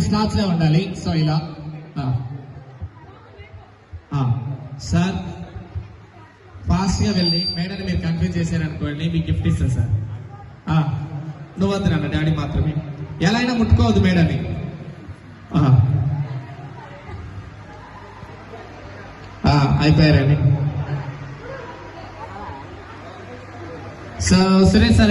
Slots లో ఉండాలి. So ఇలా సార్ ఫాస్ట్ గా వెళ్ళి మేడని మీరు కన్ఫ్యూజ్ చేశారనుకోండి, మీకు గిఫ్ట్ ఇస్తా సార్. నువ్వు వద్దు నాన్న, డాడీ మాత్రమే. ఎలా అయినా ముట్టుకోవద్దు మేడని. అయిపోయారండి. So Suresh sir